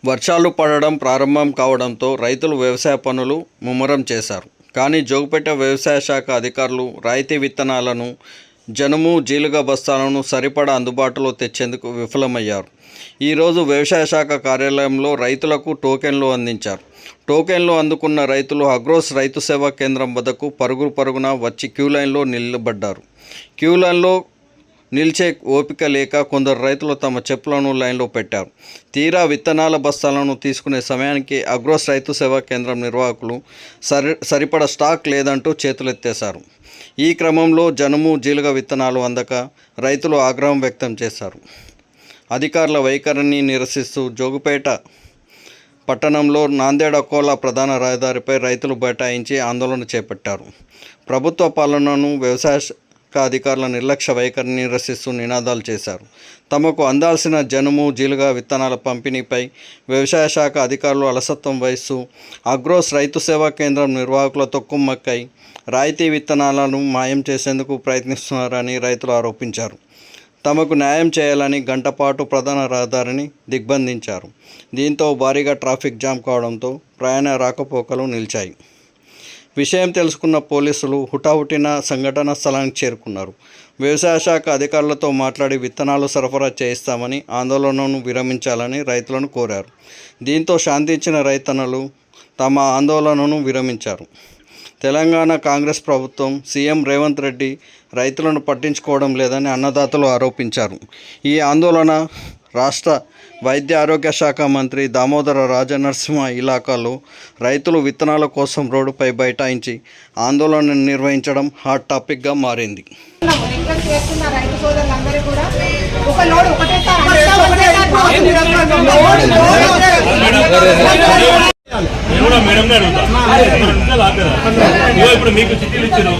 వర్షాలు పడడం ప్రారంభం కావడంతో రైతులు వ్యవసాయ పనులు ముమ్మరం చేశారు. కానీ జోగిపేట వ్యవసాయ శాఖ అధికారులు రాయితీ విత్తనాలను, జనుము, జీలుగ బస్తాలను సరిపడా అందుబాటులో తెచ్చేందుకు విఫలమయ్యారు. ఈరోజు వ్యవసాయ శాఖ కార్యాలయంలో రైతులకు టోకెన్లు అందించారు. టోకెన్లు అందుకున్న రైతులు అగ్రోస్ రైతు సేవా కేంద్రం వద్దకు పరుగున వచ్చి క్యూ లైన్లో నిలబడ్డారు. క్యూ లైన్లో నిలిచే ఓపిక లేక కొందరు రైతులు తమ చెప్పులను లైన్లో పెట్టారు. తీరా విత్తనాల బస్తాలను తీసుకునే సమయానికి అగ్రోస్ రైతు సేవా కేంద్రం నిర్వాహకులు సరిపడా స్టాక్ లేదంటూ చేతులెత్తేశారు. ఈ క్రమంలో జనుము, జీలుగ విత్తనాలు అందక రైతులు ఆగ్రహం వ్యక్తం చేశారు. అధికారుల వైఖరిని నిరసిస్తూ జోగిపేట పట్టణంలో నాందేడ్-అకోలా ప్రధాన రహదారిపై రైతులు బైఠాయించి ఆందోళన చేపట్టారు. ప్రభుత్వ పాలనను, వ్యవసాయ అధికారుల నిర్లక్ష్య వైఖరిని నిరసిస్తూ నినాదాలు చేశారు. తమకు అందాల్సిన జనుము, జీలుగ విత్తనాల పంపిణీపై వ్యవసాయ శాఖ అధికారులు అలసత్వం వహిస్తూ అగ్రోస్ రైతు సేవా కేంద్రం నిర్వాహకులతో కుమ్మక్కై రాయితీ విత్తనాలను మాయం చేసేందుకు ప్రయత్నిస్తున్నారని రైతులు ఆరోపించారు. తమకు న్యాయం చేయాలని గంటపాటు ప్రధాన రహదారిని దిగ్బంధించారు. దీంతో భారీగా ట్రాఫిక్ జామ్ కావడంతో ప్రయాణ రాకపోకలు నిలిచాయి. విషయం తెలుసుకున్న పోలీసులు హుటాహుటిన సంఘటన స్థలానికి చేరుకున్నారు. వ్యవసాయ శాఖ అధికారులతో మాట్లాడి విత్తనాలు సరఫరా చేయిస్తామని, ఆందోళనను విరమించాలని రైతులను కోరారు. దీంతో శాంతించిన రైతన్నలు తమ ఆందోళనను విరమించారు. తెలంగాణ కాంగ్రెస్ ప్రభుత్వం, సీఎం రేవంత్ రెడ్డి రైతులను పట్టించుకోవడం లేదని అన్నదాతలు ఆరోపించారు. ఈ ఆందోళన రాష్ట్ర వైద్య ఆరోగ్య శాఖ మంత్రి దామోదర రాజనరసింహ ఇలాకాలో రైతులు విత్తనాల కోసం రోడ్డుపై బైఠాయించి ఆందోళన నిర్వహించడం హాట్ టాపిక్గా మారింది. ఇప్పుడు మీకు చిట్టీలు ఇచ్చారు,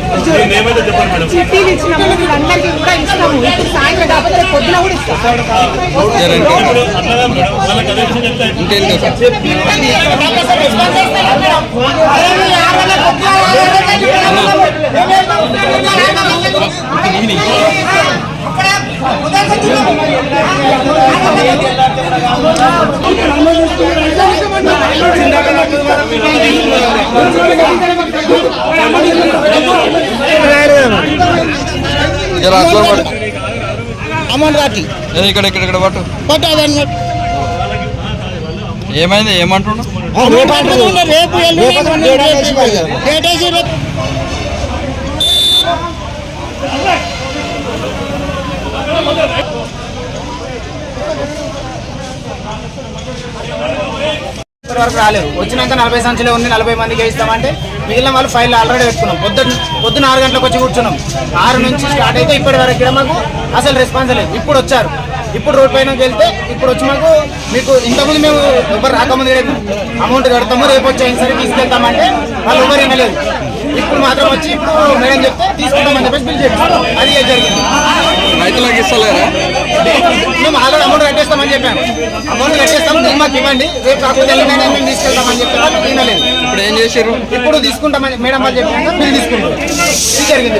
ఏమైతే చెప్పండి మేడం. చిట్టీలు ఇచ్చినప్పుడు అందరికీ కూడా ఇస్తాము. ఇప్పుడు సాయంత్రం కాకపోతే పొద్దున కూడా ఇస్తాము. వాళ్ళకి అదే విషయం అమౌంట్ కట్టి ఇక్కడ పట్టు ఏమైంది, ఏమంటున్నా రేపు వరకు రాలేదు. వచ్చినాక 40 సంచులే ఉంది, 40 మందికి ఇస్తామంటే మిగిలిన వాళ్ళు ఫైల్ ఆల్రెడీ పెట్టుకున్నాం. పొద్దున్న 6 గంటలకు వచ్చి కూర్చున్నాం. 6 నుంచి స్టార్ట్ అయితే ఇప్పటి వరకు ఇక్కడ మాకు అసలు రెస్పాన్స్ లేదు. ఇప్పుడు వచ్చారు, ఇప్పుడు రోడ్ పైనకి వెళ్తే ఇప్పుడు వచ్చి మాకు మీకు ఇంతకుముందు మేము ఎవరు రాకముందు అమౌంట్ కడతాము, రేపు వచ్చి సరే తీసుకెళ్తామంటే వాళ్ళు ఎవరు వినలేదు. ఇప్పుడు మాత్రం వచ్చి ఇప్పుడు మేడం చెప్తే తీసుకుంటామని చెప్పేసి బిల్ చేస్తాం. అది జరిగింది. రైతులకు ఇస్తలేరా? మేము ఆల్రెడీ అమౌంట్ కట్టేస్తామని చెప్పాము. అమౌంట్ కట్టేస్తాం, దీన్ని మాకు ఇవ్వండి, రేపు కాకపోతే మేము తీసుకెళ్తామని చెప్పి వాళ్ళు వినలేదు. ఇప్పుడు ఏం చేశారు? ఇప్పుడు తీసుకుంటామని మేడం వాళ్ళు చెప్పాక బిల్ తీసుకుంటాం. ఇది జరిగింది.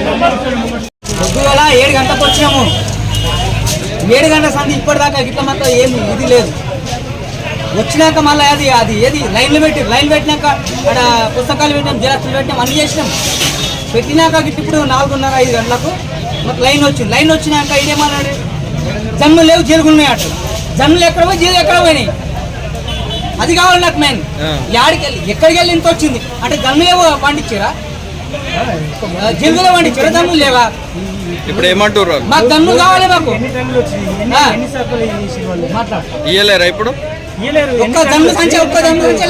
పొద్దుగల 7 గంటలకు వచ్చినాము. 7 గంటల సంది ఇప్పటిదాకా ఇట్లా మాత్రం ఏమి ఇది లేదు. వచ్చినాక మళ్ళీ అది ఏది లైన్ పెట్టినాక అక్కడ పుస్తకాలు పెట్టినాం, జిరాక్స్లు పెట్టినాం, అన్నీ చేసినాం. పెట్టినాక ఇప్పుడు 4:30, 5 గంటలకు మాకు లైన్ వచ్చినాక ఇదేమన్నాడు, జన్ములు లేవు, జీలుగులు ఉన్నాయి. అట్లా జన్ములు ఎక్కడ పోయి జీలు ఎక్కడ పోయినాయి, అది కావాలి నాకు. మెయిన్ ఎక్కడికి వెళ్ళి ఇంత వచ్చింది అంటే జన్ములేవో పండించారా, జీలుగులే పండించారా, జన్ములు లేవా? ఇప్పుడు ఏమంటారు? మాకు జన్ములు కావాలి. మాకు ఇయ్యలేరా? ఇప్పుడు ఒక్క జన్మ సంఖ్య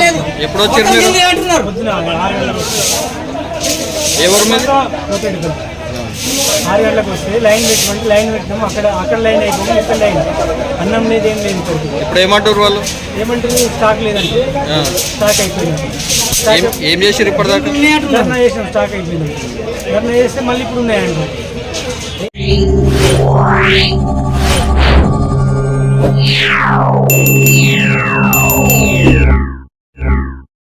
లేదు. ఎప్పుడు వచ్చారు అంటున్నారు? ఎవరు మీద 6 గంటలకు వస్తే లైన్ పెట్టమంటే లైన్ పెట్టినాము. అక్కడ లైన్ అయిపోయింది, ఇక్కడ లైన్ అన్నం లేదు, ఏం లేదు. ఇప్పుడు ఏమంటారు వాళ్ళు? ఏమంటారు, స్టాక్ లేదంటే స్టాక్ అయిపోయింది. ఏం చేసారు ఇప్పటిదాకా? ధర్నా చేసినాం, స్టాక్ అయిపోయింది. ధర్నా చేస్తే మళ్ళీ ఇప్పుడు ఉన్నాయండి. Yeah.